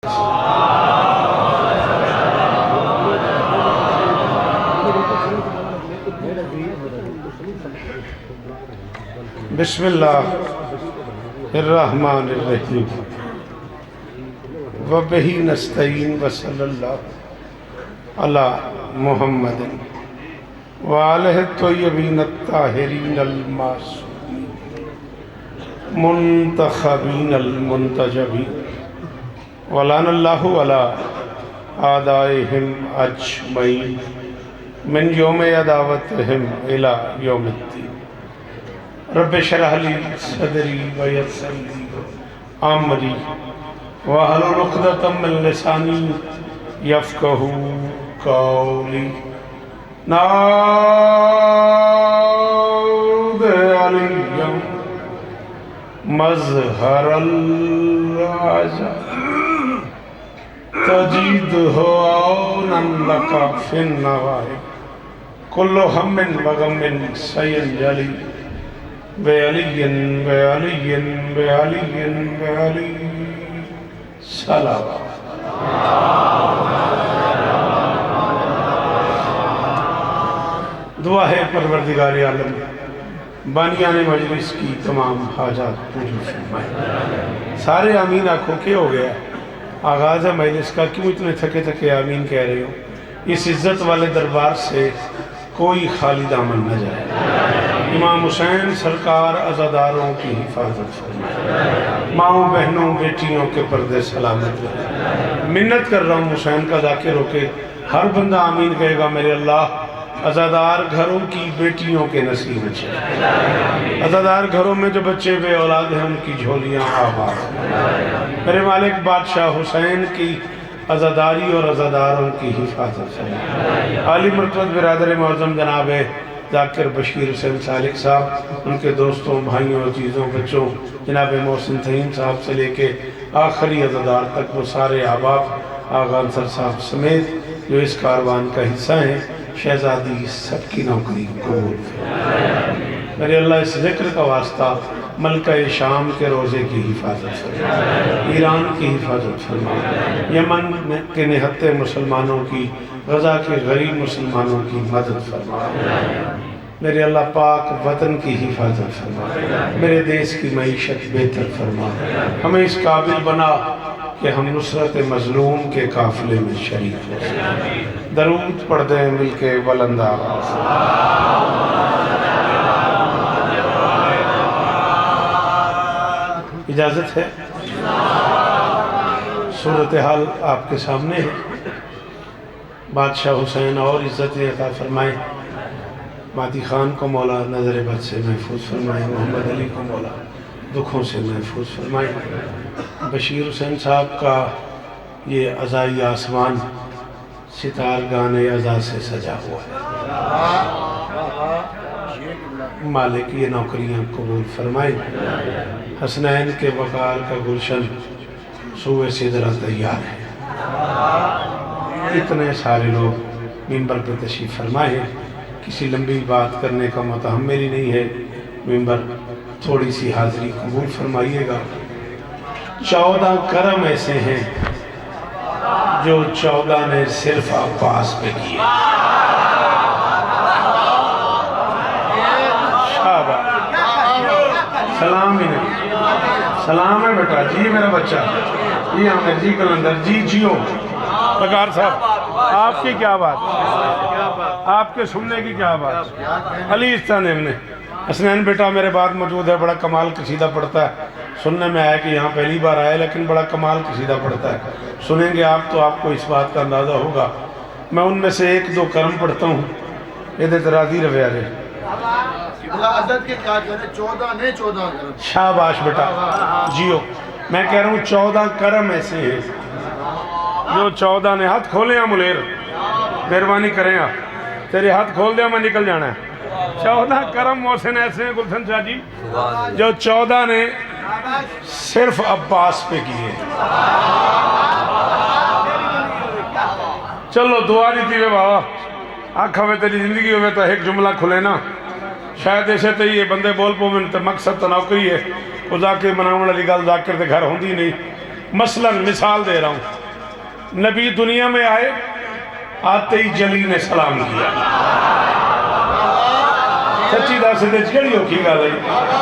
بسم اللہ الرحمن الرحیم وبہ نستعین وصلی اللہ علی محمد وآلہ الطیبین الطاہرین المعصومین منتخبین المنتجبین ولعن اللہ علی اعدائہم اجمعین من یوم عداوتہم الی یوم الدین رب اشرح لی صدری ویسر لی امری واحلل عقدۃ من لسانی یفقہوا قولی نعوذ علی مظہر العجب تجیدہ عونا لک فی النوائب کل ہم وغم سینجلی بعلی بعلی بعلی بعلی صلوات دعا ہے پروردگار عالم بانیان مجلس کی تمام حاجات پوری فرمائے سارے آمین آنکھوں کے ہو گیا آغاز مجلس کا کیوں اتنے تھکے تھکے آمین کہہ رہے ہو اس عزت والے دربار سے کوئی خالی دامن نہ جائے امام حسین سرکار عزاداروں کی حفاظت فرمائے ماؤں بہنوں بیٹیوں کے پردے سلامت رہے منت کر رہا ہوں حسین کا ذاکر ہو کے ہر بندہ آمین کہے گا میرے اللہ عزادار گھروں کی بیٹیوں کے نصیب اچھے عزادار گھروں میں جو بچے بے اولاد ہیں ان کی جھولیاں آباد میرے مالک بادشاہ حسین کی عزاداری اور عزاداروں کی حفاظت فرمائے عالی مرتبت برادر معظم جناب ذاکر بشیر حسین سالک صاحب ان کے دوستوں بھائیوں عزیزوں بچوں جناب محسن تھیم صاحب سے لے کے آخری عزادار تک وہ سارے احباب آغا انصر صاحب سمیت جو اس کاروان کا حصہ ہیں شہزادی سب کی نوکری قبول فرمائے میرے اللہ اس ذکر کا واسطہ ملکہ شام کے روزے کی حفاظت فرمائے ایران کی حفاظت فرمائے یمن کے نہتے مسلمانوں کی غزہ کے غریب مسلمانوں کی مدد فرمائے میرے اللہ پاک وطن کی حفاظت فرمائے میرے دیس کی معیشت بہتر فرمائے ہمیں اس قابل بنا کہ ہم نصرت مظلوم کے قافلے میں شریک ہو سکیں درود پڑھ دیں مل کے بلند آواز اجازت ہے صورتحال آپ کے سامنے ہے بادشاہ حسین اور عزت عطا فرمائے مہدی خان کو مولا نظر بد سے محفوظ فرمائے محمد علی کو مولا دکھوں سے محفوظ فرمائے بشیر حسین صاحب کا یہ عزائی آسمان ستار گانے عزا سے سجا ہوا ہے مالک یہ نوکریاں قبول فرمائے حسنین کے وقار کا گلشن سوئے سدرہ تیار ہے اتنے سارے لوگ ممبر پہ تشریف فرمائے کسی لمبی بات کرنے کا متحمل ہی نہیں ہے ممبر تھوڑی سی حاضری قبول فرمائیے گا 14 کرم ایسے ہیں جو 14 نے صرف عباس پہ کیے شاباش سلام ہی نہیں سلام ہے بیٹا جی میرا بچہ جی عامر جی کلندر جی جیو پکار صاحب آپ کی کیا بات آپ کے سننے کی کیا بات علی استان ابن حسنین بیٹا میرے بعد موجود ہے بڑا کمال قصیدہ پڑھتا ہے سننے میں آیا کہ یہاں پہلی بار آئے لیکن بڑا کمال قصیدہ پڑھتا ہے سنیں گے آپ تو آپ کو اس بات کا اندازہ ہوگا میں ان میں سے 1-2 کرم پڑھتا ہوں یہ راضی رویہ رہے عدد کے کیا کریں 14 نہیں 14 کرم شاباش بیٹا جیو میں کہہ رہا ہوں 14 کرم ایسے ہیں جو 14 نے ہاتھ کھولے ہیں ملیر مہربانی کریں آپ تیرے ہاتھ کھول دیا میں نکل جانا ہے 14 کرم محسن ایسے ہیں گلشن شاہ جی جو 14 نے صرف عباس پہ کیے چلو دعا دیتی ہوئے بابا آنکھ ہوئے تیری زندگی ہوئے تو ایک جملہ کھلے نا شاید ایسے تو یہ بندے بول پو میں مقصد تو نوکری ہے وہ ذاکر منامل علی گل ذاکر دے گھر ہوندی نہیں مثلا مثال دے رہا ہوں، نبی دنیا میں آئے، آتے ہی جلی نے سلام کیا۔ سچی دا سے دیچ کڑی ہو کی گا لئی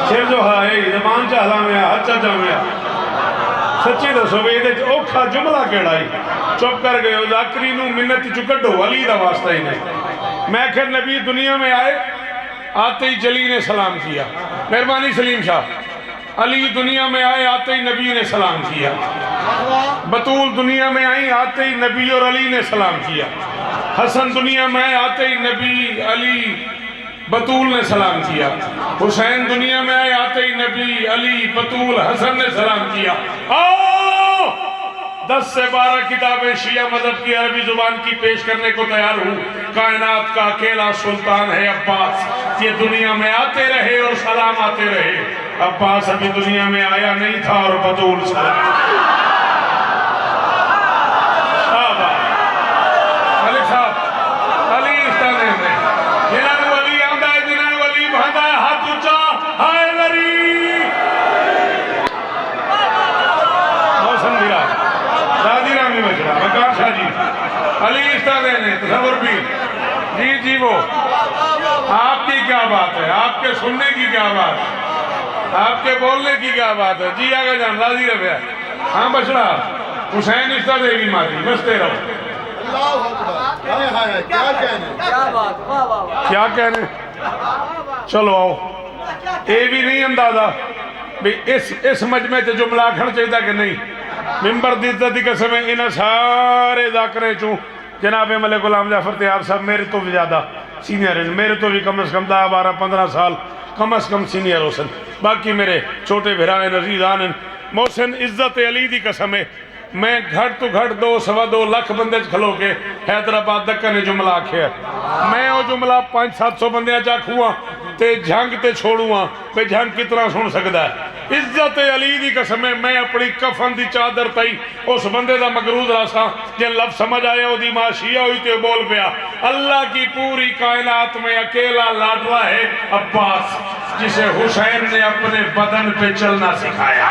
شیر جو ہائے زمان چاہلا میں ہچا جامعہ سچی دا سو بیدے اوکھا جملہ کڑائی چپ کر گئے ذاکری نو منتی چکڑو علی دا واسطہ ہی نہیں۔ میں کہ نبی دنیا میں آئے، آتے ہی جلی نے سلام کیا۔ مہربانی سلیم شاہ، علی دنیا میں آئے، آتے ہی نبی نے سلام کیا۔ بطول دنیا میں آئی، آتے ہی نبی اور علی نے سلام کیا۔ حسن دنیا میں آئے، آتے ہی نبی علی بطول نے سلام کیا۔ حسین دنیا میں آئے، آتے ہی نبی علی بطول حسن نے سلام کیا۔ آؤ 10 سے 12 کتابیں شیعہ مذہب کی عربی زبان کی پیش کرنے کو تیار ہوں۔ کائنات کا اکیلا سلطان ہے عباس، یہ دنیا میں آتے رہے اور سلام آتے رہے۔ عباس ابھی دنیا میں آیا نہیں تھا اور بطول سلام۔ علی صاحب، علی استانے میں جنہاں ولی آمدہ ہے، جنہاں ولی بہندہ ہے، ہاتھ اچھا ہائے لری موسم دیرا دادی رامی بچڑا وقار شاہ جی علی استانے نے تصور بھی جی وہ آپ کی کیا بات ہے، آپ کے سننے کی کیا بات ہے، آپ کے بولنے کی کیا بات ہے؟ جی آگا جان راضی رہے ہاں بچڑا حسین استہ دے گی ماری بستے رہو۔ کیا کہنے چلو آؤ اے بھی نہیں اندازہ اس مجمع تے جملہ کھڑ چاہتا کہ نہیں ممبر دیتا دی قسم ہے انہا سارے ذاکریں چوں جناب ملک غلام جعفر تیار صاحب میرے تو بھی زیادہ سینئر ہیں، میرے تو بھی کم از کم 10 12 15 سال کم از کم سینئر حسن، باقی میرے چھوٹے بھرائیں عزیزان ہیں۔ محسن عزت علی دی قسم ہے میں گھٹ تو گھٹ 2 سوا 2 لاکھ بندے کھلو کے حیدرآباد دکا نے جملہ آکھے ہے، میں وہ جملہ 500-700 بندے چاک ہوا تے جھنگ تے چھوڑوں بے جھنگ کتنا سن سکتا ہے۔ عزت علی دی قسم ہے میں اپنی کفن دی چادر تائی اس بندے دا مقروض راسا جن لفظ سمجھ آیا وہ دی معاشیہ ہوئی تے بول پیا اللہ کی پوری کائنات میں اکیلا لاڈلا ہے عباس جسے حسین نے اپنے بدن پہ چلنا سکھایا۔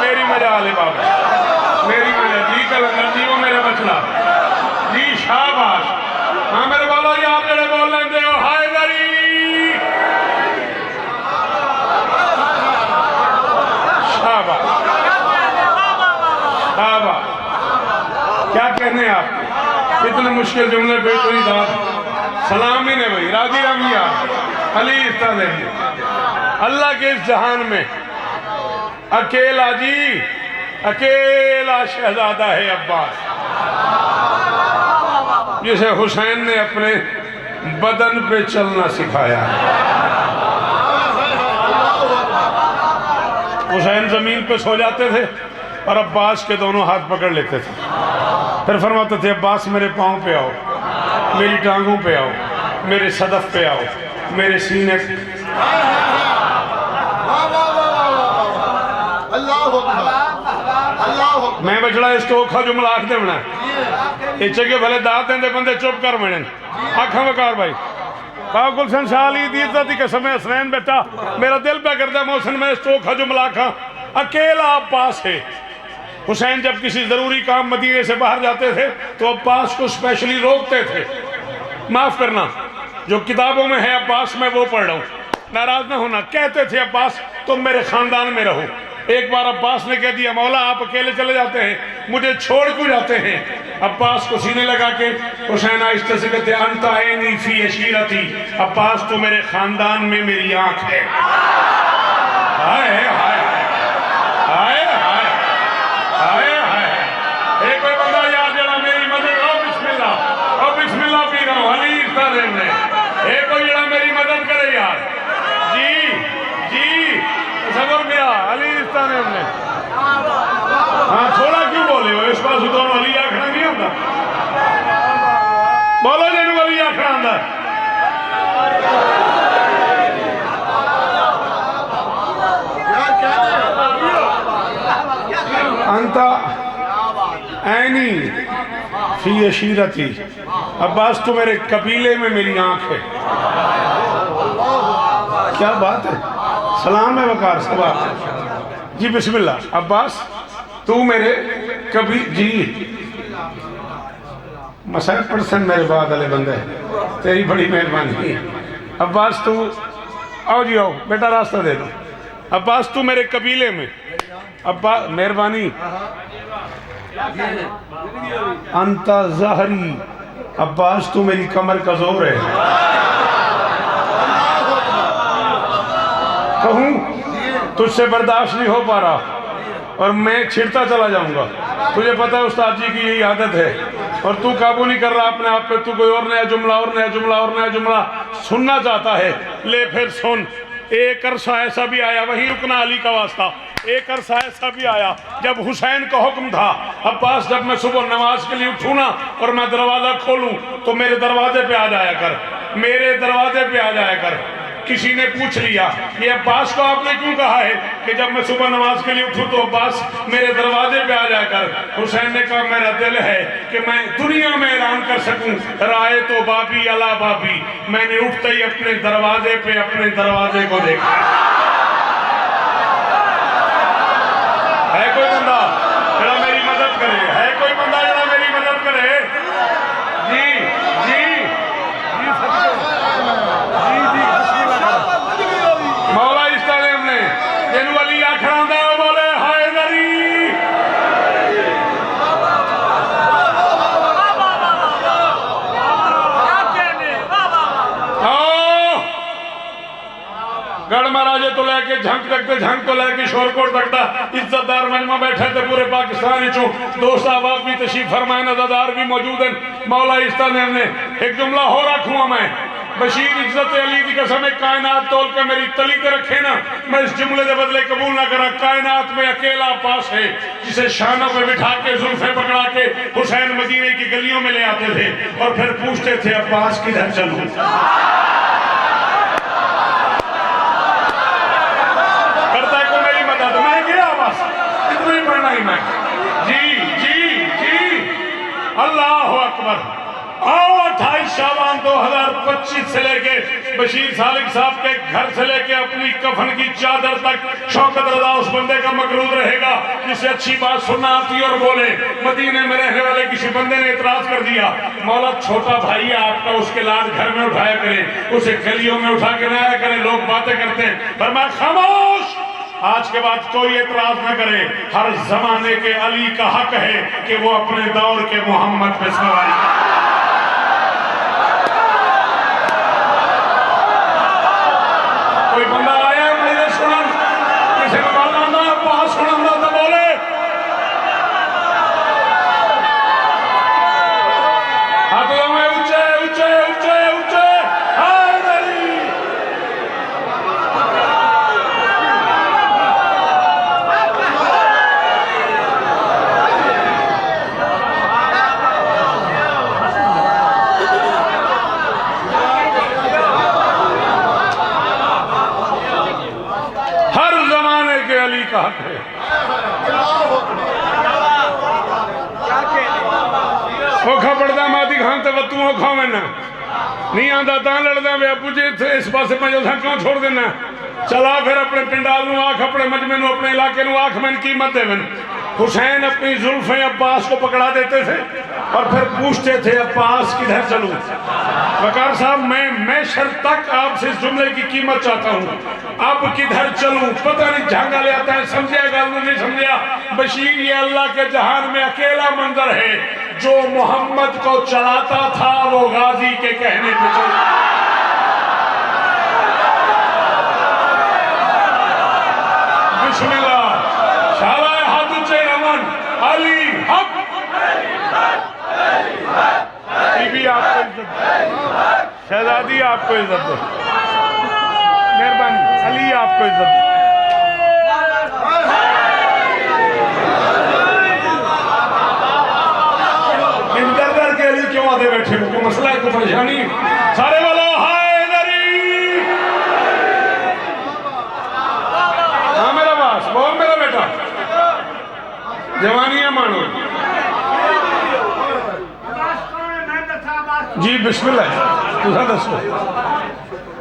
میری مجال ہے بابا، میری مجال جی کلندر جی وہ میرے بچلا جی شاباش ہاں میرے والا یہ آپ جڑے بول لیں دے ہو ہائے دری شاباش شاباش کیا کہنے ہیں آپ اتنے مشکل جملے پہ اتنی داد سلام ہی نے بھئی راضی رامیہ علی استہ دے اللہ کے اس جہان میں اکیلا جی اکیلا شہزادہ ہے عباس جسے حسین نے اپنے بدن پہ چلنا سکھایا۔ حسین زمین پہ سو جاتے تھے اور عباس کے دونوں ہاتھ پکڑ لیتے تھے، پھر فرماتے تھے عباس میرے پاؤں پہ آؤ، میری ٹانگوں پہ آؤ، میرے صدف پہ آؤ، میرے سینے میں بچڑا اس کو اوکھا جملہ آکھ دے بنا اچھے کے بھلے داد دیں دے بندے چپ کر مڑیں آکھاں وکار بھائی کہا گلشن شاہ علی دیتا تھی قسم حسنین بیٹا میرا دل پہ کرتا محسن میں اس کو اوکھا جملہ آکھاں اکیلا عباس ہے۔ حسین جب کسی ضروری کام مدینے سے باہر جاتے تھے تو عباس کو اسپیشلی روکتے تھے، معاف کرنا جو کتابوں میں ہے عباس میں وہ پڑھ رہا ہوں ناراض نہ ہونا، کہتے تھے عباس تم میرے خاندان میں رہو۔ ایک بار عباس نے کہہ دیا مولا آپ اکیلے چلے جاتے ہیں مجھے چھوڑ کیوں جاتے ہیں؟ عباس کو سینے لگا کے حسین آہستہ سے کہتے انت عینی فی عشیرتی عباس تو میرے خاندان میں میری آنکھ ہے۔ ہائے ہائے ہائے ہائے ہائے ہائے ایک کوئی بندہ یار جڑا میری مدد او بسم اللہ پی رہا ہوں علی استہ دین نے ایک کوئی جڑا میری مدد کرے یار جی جی صبر میرا علی استہ نے ہم نے ہاں تھوڑا کیوں بولے ہو اس پاس دونوں علی آکھنا نہیں ہوتا بولو جنہوں علی آکھنا ہوتا عینی فی عشیرتی، عباس تو میرے قبیلے میں میری آنکھ ہے. کیا بات ہے. سلام ہے وقار صاحب. جی بسم اللہ. عباس تو میرے جی مسائل پرسن میرے بعد علیہ بندے، تیری بڑی مہربانی. عباس تو آؤ جی آؤ بیٹا راستہ دے دو. عباس تو میرے قبیلے میں، مہربانی. انت ظہری، عباس تو میری کمر کا زور ہے. کہوں تجھ سے برداشت نہیں ہو پا رہا اور میں چھڑتا چلا جاؤں گا. تجھے پتہ ہے استاد جی کی یہی عادت ہے اور تو قابو نہیں کر رہا اپنے آپ پہ. تو کوئی اور نیا جملہ اور نیا جملہ اور نیا جملہ سننا چاہتا ہے. لے پھر سن. ایک عرصہ ایسا بھی آیا، وہیں رکنا علی کا واسطہ. ایک عرصہ ایسا بھی آیا جب حسین کا حکم تھا، عباس جب میں صبح نماز کے لیے اٹھوں نا اور میں دروازہ کھولوں تو میرے دروازے پہ آ جایا کر، میرے دروازے پہ آ جایا کر. کسی نے پوچھ لیا یہ عباس کو آپ نے کیوں کہا ہے کہ جب میں صبح نماز کے لیے اٹھوں تو عباس میرے دروازے پہ آ جایا کر؟ حسین نے کہا میرا دل ہے کہ میں دنیا میں اعلان کر سکوں رائے تو بابی علا بابی. میں نے اٹھتے ہی اپنے دروازے پہ اپنے دروازے کو دیکھا. ہے کوئی بندہ جڑا میری مدد کرے؟ ہے کوئی بندہ جڑا میری مدد کرے؟ جی جی جی مولا اس طرح ہم نے جنو علی آکھران دے بولے حیدری. گڑھ مہاراجے تو لے کے جھنک تک تے جھنک تو لے کے شورکوٹ تک تا عزت دار مجمع بیٹھے تھے پورے پاکستان چوں. دوست احباب بھی تشریف فرمائے، نظردار بھی موجود ہیں. مولا اس طرح ہم نے ایک جملہ ہو رکھوں میں. بشیر عزت علی دی قسم کائنات تول کے میری تلی تے رکھے نا، میں اس جملے دے بدلے قبول نہ کرا. کائنات میں اکیلا عباس ہے جسے شانوں پہ بٹھا کے زلفیں پکڑا کے حسین مدینے کی گلیوں میں لے آتے تھے اور پھر پوچھتے تھے عباس کدھر چلوں. کرتا ہے کوئی میری مدد؟ میں گیا بس اتنا ہی پڑھنا ہی میں. جی جی جی اللہ اکبر. آؤ 28 شعبان 2025 سے لے کے بشیر سالک صاحب کے گھر سے لے کے اپنی کفن کی چادر تک شوکت رضا اس بندے کا مقرود رہے گا جسے اچھی بات سننا آتی اور بولے. مدینے میں رہنے والے کسی بندے نے اعتراض کر دیا مولا چھوٹا بھائی ہے آپ کا، اس کے لاڈ گھر میں اٹھایا کریں، اسے گلیوں میں اٹھا کے نہ آیا کریں، لوگ باتیں کرتے ہیں. فرمایا خاموش، آج کے بعد کوئی اعتراض نہ کرے. ہر زمانے کے علی کا حق ہے کہ وہ اپنے دور کے محمد پہ سواری کرے. کوئی بندہ آیا ہے مجھے سنن؟ کسی کو بات آنا عباس سنن دا تو بولے. ہاتھ میں اچھے اچھے اچھے اچھے حیدری. علی کا حق ہے. اوکھا پڑھدا مادی کھان تے وطوں اوکھا میں نا نہیں آندہ تاں لڑدا وے ابو جی اس پاسے میں جو تھا کیوں چھوڑ دینا. چلا پھر اپنے پنڈال نو آکھ، اپنے مجمع نو، اپنے علاقے نو آکھ میں قیمت دے. حسین اپنی زلفیں عباس کو پکڑا دیتے تھے اور پھر پوچھتے تھے عباس کدھر چلوں. وقار صاحب میں شرط تک آپ سے اس جملے کی قیمت چاہتا ہوں. اب کدھر چلوں؟ پتہ نہیں جھانگا لے آتا ہے، سمجھے گا نہیں سمجھا. بشیر یہ اللہ کے جہان میں اکیلا منظر ہے جو محمد کو چلاتا تھا وہ غازی کے کہنے پہ چلا. بسم اللہ. شالہ ہاتھ اچھے رمن علی حق. بی بی آپ کو عزت دے، شہزادی آپ کو عزت دے، مہربانی علی آپ کو عزت دے. ان در در کے علی کیوں آدھے بیٹھے ہو؟ کوئی مسئلہ ہے، کوئی پریشانی؟ سارے والا حیدری. ہاں میرا باس، بول میرا بیٹا، جوانیاں مانو. جی بسم اللہ تسا دسو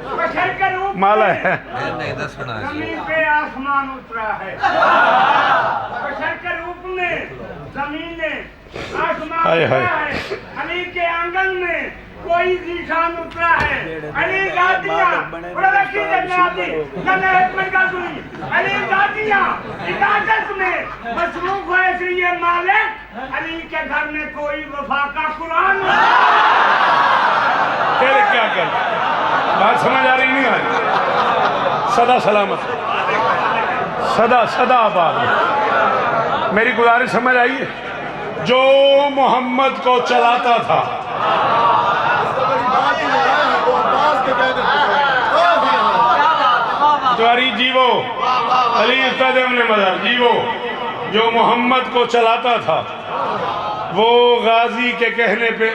بشر کا روپ مالا ہے زمین پہ آسمان اترا ہے بشر کے روپ میں زمین نے آسمان ہائے ہائے۔ اترا ہے علی کے آنگن میں کوئی ذیشان اترا ہے علی ذاتیاں بڑا رکھی جناتی جنہ حکمت کا سنی علی ذاتیاں عبادت میں مصروف ہے اس لیے مالک علی کے گھر میں کوئی وفا کا قرآن تیرے کیا کر بات سمجھ آ رہی نہیں آ رہی صدا سلامت صدا آباد میری گزارش سمجھ آئی ہے جو محمد کو چلاتا تھا جواری جیو علی استادم نے مدر جیو جو محمد کو چلاتا تھا وہ غازی کے کہنے پہ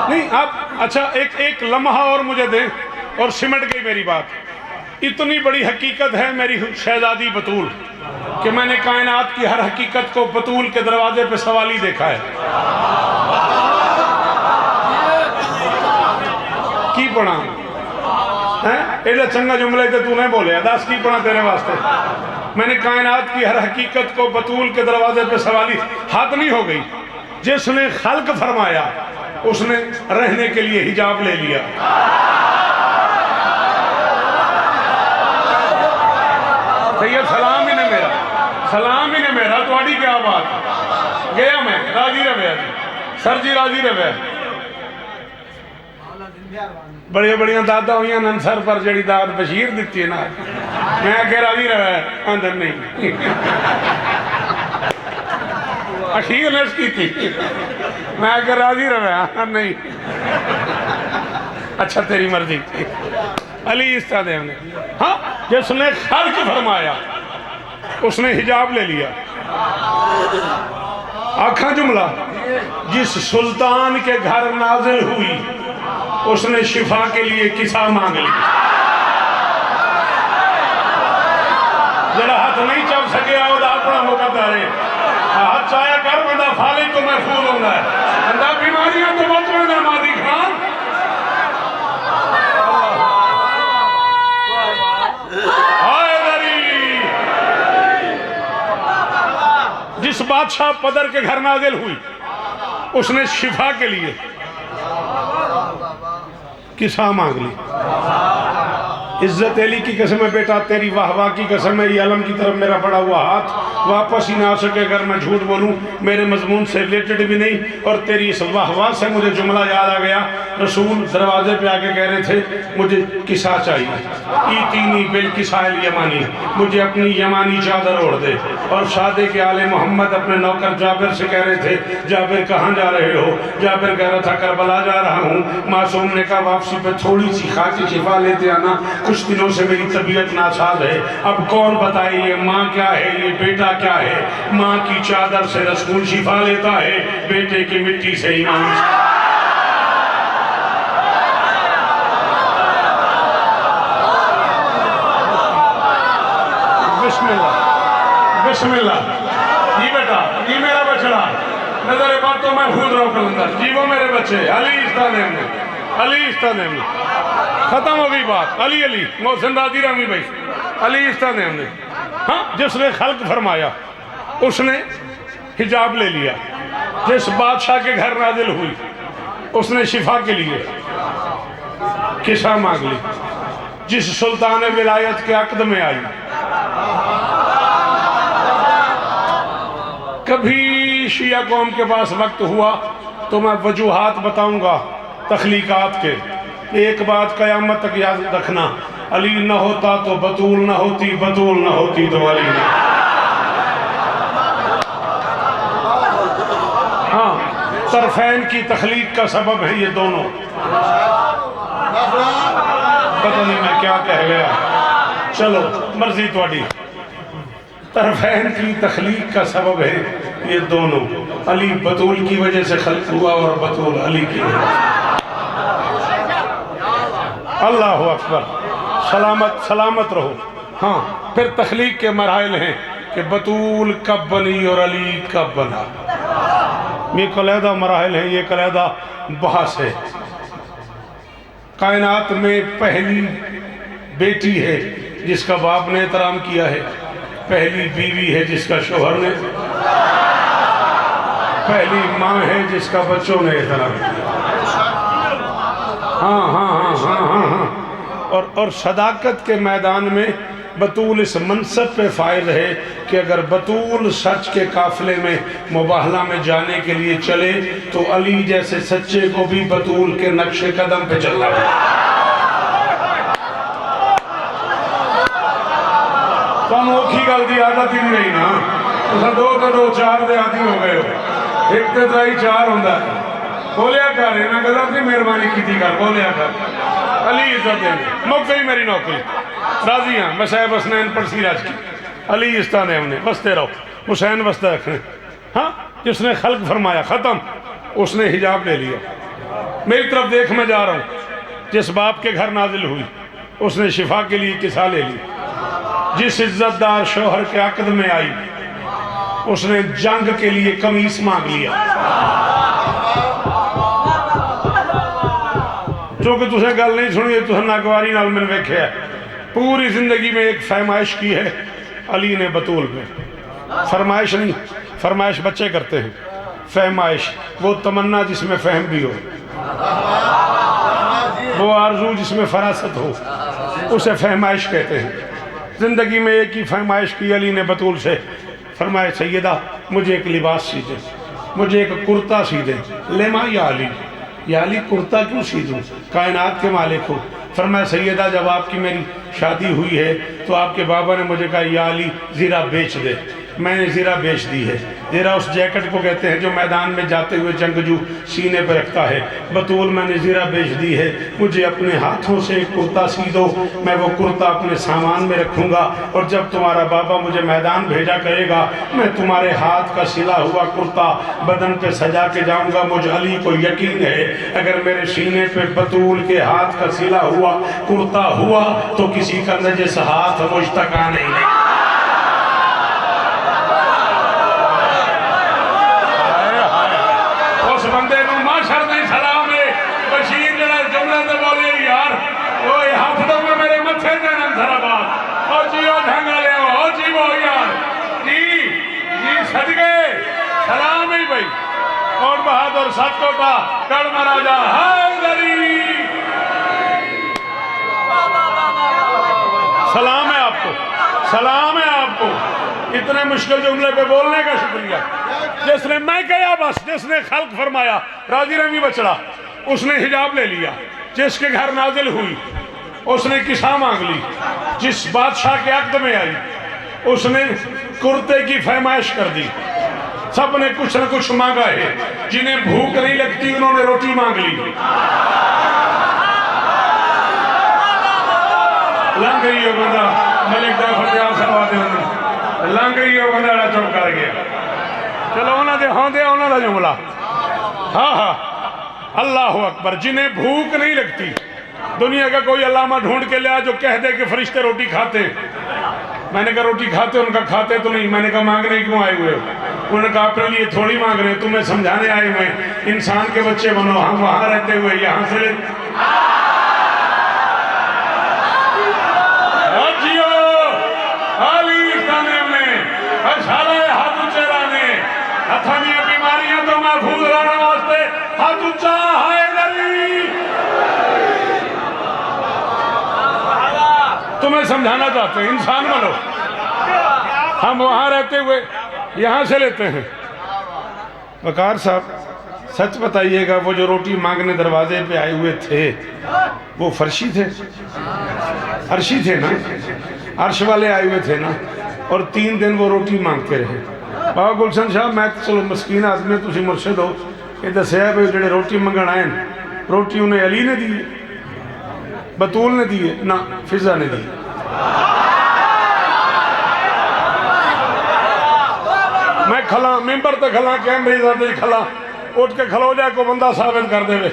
نہیں آپ اچھا ایک لمحہ اور مجھے دیں اور سمٹ گئی میری بات اتنی بڑی حقیقت ہے میری شہزادی بطول کہ میں نے کائنات کی ہر حقیقت کو بطول کے دروازے پہ سوالی دیکھا ہے کی پڑھا ایڈا چنگا جملے تھے تو نہیں بولے دس کی پڑھا تیرے واسطے میں نے کائنات کی ہر حقیقت کو بطول کے دروازے پہ سوالی حد نہیں ہو گئی جس نے خلق فرمایا اس نے رہنے کے لیے حجاب لے لیا سید سلام ہی نے میرا تھوڑی کیا بات گیا میں راضی رہے سر جی راضی رہے بڑی بڑیاں دادا ہوئیاں نن سر پر جڑی داد بشیر دیتی ہے نا میں کہ راضی رہے اندر نہیں اخیر نس کی تھی میں کہ راضی رہے اندر نہیں اچھا تیری مرضی علی استادیو نے ہاں جس نے خلق فرمایا اس نے حجاب لے لیا آنکھاں جملہ جس سلطان کے گھر نازل ہوئی اس نے شفا کے لیے کسا مانگ لی جڑا ہاتھ نہیں چل سکے آؤ دا اپنا موقع دارے ہاتھ چاہیا کر بندہ فالج تو محفوظ ہوگا ہے بندہ بیماریاں تو بچ میں مادی خان جس بادشاہ پدر کے گھر نازل ہوئی اس نے شفا کے لیے کسا مانگ لی عزت علی کی قسم ہے بیٹا تیری واہ واہ کی قسم ہے یہ علم کی طرف میرا بڑا ہوا ہاتھ واپس ہی نہ آ سکے اگر میں جھوٹ بولوں میرے مضمون سے ریلیٹڈ بھی نہیں اور تیری اس واہ واہ سے مجھے جملہ یاد آ گیا رسول دروازے پہ آگے کہہ رہے تھے مجھے کسا چاہیے ایتینی بالکسائل یمانی مجھے اپنی یمانی چادر اوڑھ دے اور شادے کے آل محمد اپنے نوکر جابر سے کہہ رہے تھے جابر کہاں جا رہے ہو جابر کہہ رہا تھا کربلا جا رہا ہوں معصوم نے کہا واپسی پہ تھوڑی سی خاکی شفا لیتے آنا کچھ دنوں سے میری طبیعت ناساز ہے اب کون بتائے یہ ماں کیا ہے یہ بیٹا کیا ہے ماں کی چادر سے رسول شفا لیتا ہے بیٹے کی مٹی سے ایمان بسم اللہ یہ بیٹا یہ میرا بچڑا نظر باتوں میں خود رہو کلندر جی وہ میرے بچے علی استانیم نے ختم ہو گئی بات علی محسن راضی رحمی بھائی علی استانیم نے ہاں جس نے خلق فرمایا اس نے حجاب لے لیا جس بادشاہ کے گھر نازل ہوئی اس نے شفا کے لیے کسا مانگ لی جس سلطان ولایت کے عقد میں آئی کبھی شیعہ قوم کے پاس وقت ہوا تو میں وجوہات بتاؤں گا تخلیقات کے ایک بات قیامت تک یاد رکھنا علی نہ ہوتا تو بطول نہ ہوتی بطول نہ ہوتی تو علی نہ ہاں طرفین کی تخلیق کا سبب ہے یہ دونوں پتہ نہیں میں کیا کہہ گیا چلو مرضی تواڈی طرفین کی تخلیق کا سبب ہے یہ دونوں علی بطول کی وجہ سے خلق ہوا اور بطول علی کی اللہ اکبر سلامت رہو ہاں پھر تخلیق کے مراحل ہیں کہ بطول کب بنی اور علی کب بنا یہ کلیدہ مراحل ہیں، یہ کلیدہ بحث ہے۔ کائنات میں پہلی بیٹی ہے جس کا باپ نے احترام کیا ہے، پہلی بیوی ہے جس کا شوہر نے، پہلی ماں ہے جس کا بچوں نے احترام کیا۔ ہاں ہاں ہاں ہاں ہاں ہاں اور صداقت کے میدان میں بطول اس منصب پہ فائز ہے کہ اگر بطول سچ کے قافلے میں مباہلہ میں جانے کے لیے چلے تو علی جیسے سچے کو بھی بطول کے نقش قدم پہ چلنا ہے۔ تو ہم اوکھی گل دی عادت ہی نہیں رہی نا، تو دو تو دو چار دے عادی ہو گئے ہو، ایک تے ترائی چار ہوندہ ہے۔ بولیا کر رہے نا گزر تھی مہربانی کی تھی کر، بولیا کر علی عزت دیں گے، مک گئی میری نوکری، راضی ہیں میں صاحب حسنین پر سیراج کی، علی عزت دیں انہیں، بستے رہو، حسین بستے رکھنے۔ ہاں جس نے خلق فرمایا ختم، اس نے حجاب لے لیا۔ میری طرف دیکھ میں جا رہا ہوں، جس باپ کے گھر نازل ہوئی اس نے شفا کے لیے کسا لے لی، جس عزت دار شوہر کے عقد میں آئی اس نے جنگ کے لیے قمیص مانگ لیا۔ چونکہ تُسے گل نہیں سنی، تُسے ناگواری نال میں ویکھے ہے، پوری زندگی میں ایک فرمائش کی ہے علی نے بطول میں۔ فرمائش نہیں، فرمائش بچے کرتے ہیں، فرمائش وہ تمنا جس میں فہم بھی ہو، وہ آرزو جس میں فراست ہو، اسے فرمائش کہتے ہیں۔ زندگی میں ایک ہی فرمائش کی علی نے بطول سے، فرمائے سیدہ مجھے ایک لباس سی دے، مجھے ایک کرتا سی دے۔ لیما یا علی، یا علی کرتا کیوں سی دوں، کائنات کے مالک ہو۔ فرمایا سیدہ جب آپ کی میری شادی ہوئی ہے تو آپ کے بابا نے مجھے کہا یا علی زیرہ بیچ دے، میں نے زیرہ بیچ دی ہے۔ زیرہ اس جیکٹ کو کہتے ہیں جو میدان میں جاتے ہوئے جنگجو سینے پہ رکھتا ہے، بطول میں نے زیرہ بیچ دی ہے، مجھے اپنے ہاتھوں سے ایک کرتا سی دو، میں وہ کرتا اپنے سامان میں رکھوں گا، اور جب تمہارا بابا مجھے میدان بھیجا کرے گا میں تمہارے ہاتھ کا سلا ہوا کرتا بدن پہ سجا کے جاؤں گا۔ مجھ علی کو یقین ہے اگر میرے سینے پہ بطول کے ہاتھ کا سلا ہوا کرتا ہوا تو کسی کا نجس ہاتھ مجھ تک آنے ہی نہیں۔ اس بندے نو معاشر نہیں سلام ہے، بشیر جڑا جملہ دے بولے یار اوہ ہاتھ دو میں میرے متھے دے ننظر آباد، او جیو ڈھنگا لے او جیو یار، جی صدقے سلام ہی بھائی۔ اور بہادر سات کوٹا کڑ مراجہ حیدری، سلام ہے آپ کو، سلام ہے آپ کو۔ اتنے مشکل جملے پہ بولنے کا شکریہ۔ جس نے میں کہا بس، جس نے خلق فرمایا راضی رمی بچڑا، اس نے حجاب لے لیا۔ جس کے گھر نازل ہوئی اس نے کسا مانگ لی، جس بادشاہ کے عقد میں آئی اس نے کرتے کی فرمائش کر دی۔ سب نے کچھ نہ کچھ مانگا ہے، جنہیں بھوک نہیں لگتی انہوں نے روٹی مانگ لی۔ لنگ رہی ہو بندہ ملک دا فتح سلوا دے انہوں، لنگ رہی ہو بندہ اڑا چوک کر گیا۔ چلو انہوں دے ہاں دے انہوں دا جملہ، ہاں ہاں اللہ اکبر۔ جنہیں بھوک نہیں لگتی، دنیا کا کوئی علامہ ڈھونڈ کے لیا جو کہہ دے کہ فرشتے روٹی کھاتے ہیں۔ میں نے کہا روٹی کھاتے، ان کا کھاتے تو نہیں۔ میں نے کہا مانگنے کیوں آئے ہوئے ہو؟ انہوں نے کہا اپنے لیے تھوڑی مانگ رہے ہیں، تمہیں سمجھانے آئے ہوئے ہیں، انسان کے بچے بنو، ہم وہاں رہتے ہوئے یہاں سے ہتھانیاں بیماریاں تو محفوظ رہنے واسطے ہاتھ اچھا حیدری۔ تمہیں سمجھانا چاہتے ہیں انسان بنو، ہم وہاں رہتے ہوئے یہاں سے لیتے ہیں۔ وقار صاحب سچ بتائیے گا، وہ جو روٹی مانگنے دروازے پہ آئے ہوئے تھے وہ فرشی تھے، عرشی تھے نا، عرش والے آئے ہوئے تھے نا، اور 3 دن وہ روٹی مانگتے رہے۔ بابا گلشن صاحب میں چلو مسکین آدمی تسی مرشد ہو، یہ دسیا ہے جڑے روٹی منگن آئے روٹی انہیں علی نے دی ہے، بطول نے دی ہے نہ فضا نے دی ہے۔ میں کھلا ممبر تے کھلا کیمبری زیادہ کھلا اٹھ کے کھلو جائے کو بندہ ثابت کر دے وے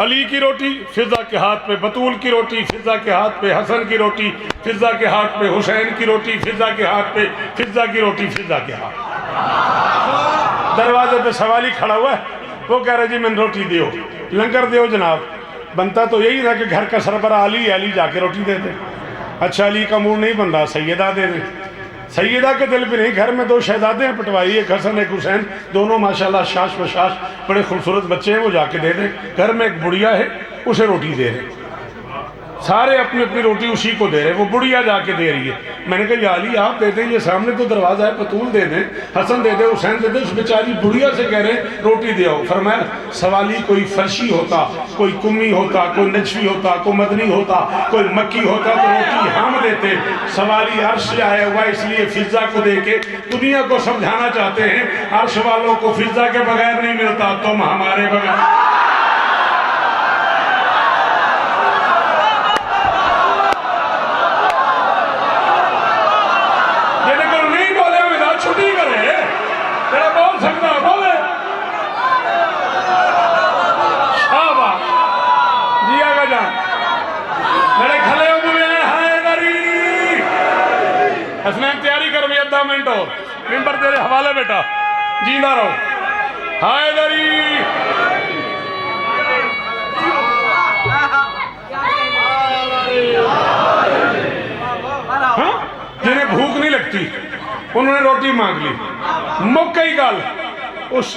علی کی روٹی فضا کے ہاتھ پہ، بطول کی روٹی فضا کے ہاتھ پہ، حسن کی روٹی فضا کے ہاتھ پہ، حسین کی روٹی فضا کے ہاتھ پہ، فضا کی روٹی فضا کے ہاتھ۔ دروازے پہ سوالی کھڑا ہوا ہے، وہ کہہ رہے جی میں روٹی دیو، لنگر دیو جناب۔ بنتا تو یہی تھا کہ گھر کا سربراہ علی، علی جا کے روٹی دے دے۔ اچھا علی کا موڈ نہیں بن رہا، سیدہ دے دیں۔ سیدہ کے دل پہ نہیں، گھر میں 2 شہزادے ہیں پٹوائی، ایک حسن ایک حسین، دونوں ماشاءاللہ شاش بشاش بڑے خوبصورت بچے ہیں، وہ جا کے دے دیں۔ گھر میں ایک بڑھیا ہے، اسے روٹی دے رہے، سارے اپنی اپنی روٹی اسی کو دے رہے، وہ بڑھیا جا کے دے رہی ہے۔ میں نے کہا یا علی آپ دے دیں، یہ سامنے تو دروازہ ہے، پتول دے دیں، حسن دے دیں، حسین دے دیں، اس بیچاری بڑھیا سے کہہ رہے ہیں روٹی دے آؤ۔ فرمایا سوالی کوئی فرشی ہوتا، کوئی کمی ہوتا، کوئی نجفی ہوتا، کوئی مدنی ہوتا، کوئی مکی ہوتا تو روٹی ہم دیتے۔ سوالی عرش سے آیا ہوا اس لیے فضا کو دے کے دنیا کو سمجھانا چاہتے ہیں عرش والوں کو فضا کے بغیر نہیں ملتا، تم ہمارے بغیر۔ حسنین تیاری کر بھی 10 منٹ اور ممبر تیرے حوالے بیٹا، جیندہ رہو۔ حیدری جنہیں بھوک نہیں لگتی انہوں نے روٹی مانگ لی، مکئی گال۔ اس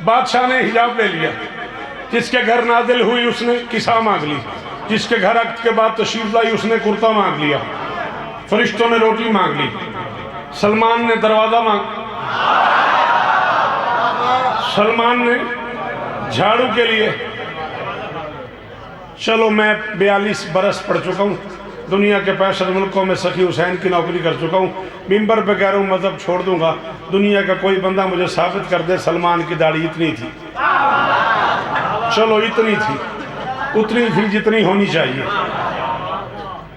بادشاہ نے حجاب لے لیا، جس کے گھر نازل ہوئی اس نے کسا مانگ لی، جس کے گھر عقد کے بعد تشریف لائی اس نے کرتا مانگ لیا، فرشتوں نے روٹی مانگ لی، سلمان نے دروازہ سلمان نے جھاڑو کے لیے، چلو میں 42 برس پڑھ چکا ہوں، دنیا کے 65 ملکوں میں سخی حسین کی نوکری کر چکا ہوں، ممبر پہ کہہ رہا ہوں مذہب چھوڑ دوں گا، دنیا کا کوئی بندہ مجھے ثابت کر دے سلمان کی داڑھی اتنی تھی، چلو اتنی تھی، اتنی تھی جتنی ہونی چاہیے۔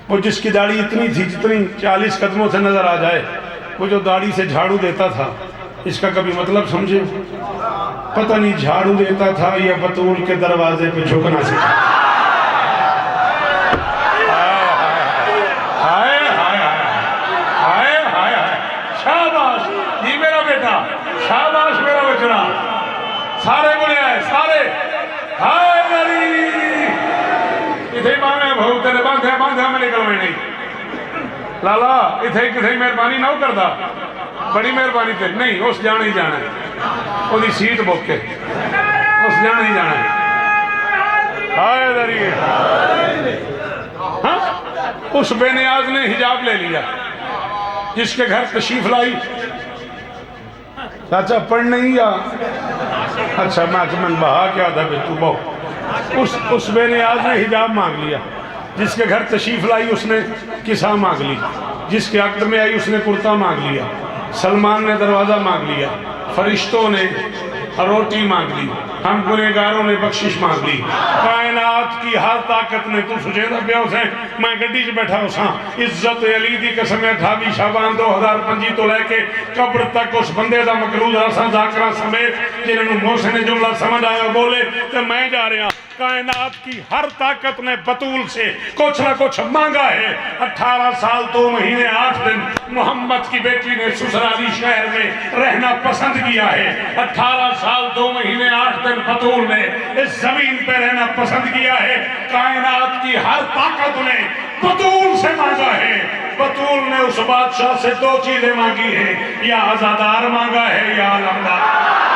وہ جس کی داڑھی اتنی تھی جتنی 40 قدموں سے نظر آ جائے، وہ جو داڑھی سے جھاڑو دیتا تھا، اس کا کبھی مطلب سمجھے؟ پتہ نہیں جھاڑو دیتا تھا یا بطول کے دروازے پہ جھکنا سکھا۔ شاباش یہ میرا بیٹا، شاباش میرا بچڑا، سارے بولے آئے سارے۔ ہائے میری اتھے بانے بہو تیرے باندھے میں نکل میں نہیں لالا، اتھے کتھے مہربانی نہ کردا، بڑی مہربانی تیری نہیں، اس جانا ہی جانا ہے، وہ دی سیٹ بوکے اس جانا ہی جانا ہے۔ ہائے دریئے ہاں اس بے نیاز نے حجاب لے لیا، جس کے گھر تشریف لائی، چاچا پڑھ نہیں یا اچھا من بہا کیا تھا بے تو بہو، اس بے نیاز نے حجاب مانگ لیا، جس کے گھر تشریف لائی اس نے کسا مانگ لی، جس کے عقد میں آئی اس نے کرتا مانگ لیا، سلمان نے دروازہ مانگ لیا، فرشتوں نے روٹی مانگ لی، ہم گنہگاروں نے بخشش مانگ لی، کائنات کی ہر طاقت نے تو سجے دا پیا اسے، میں گڈی چ بیٹھا اساں، عزت علی دی قسم 28 شعبان 2025 تو لے کے قبر تک اس بندے دا مقروض رساں ذاکرہ سمیت جنہوں محسن جملہ سمجھ آیا بولے تو میں جا رہا۔ کائنات کی ہر طاقت نے بطول سے کچھ نہ کچھ مانگا ہے۔ 18 سال 2 مہینے 8 دن محمد کی بیٹی نے سسرالی شہر میں رہنا پسند کیا ہے۔ 18 سال 2 مہینے 8 دن بطول نے اس زمین پہ رہنا پسند کیا ہے۔ کائنات کی ہر طاقت نے بطول سے مانگا ہے۔ بطول نے اس بادشاہ سے 2 چیزیں مانگی ہیں، یا عزادار مانگا ہے یا علمدار۔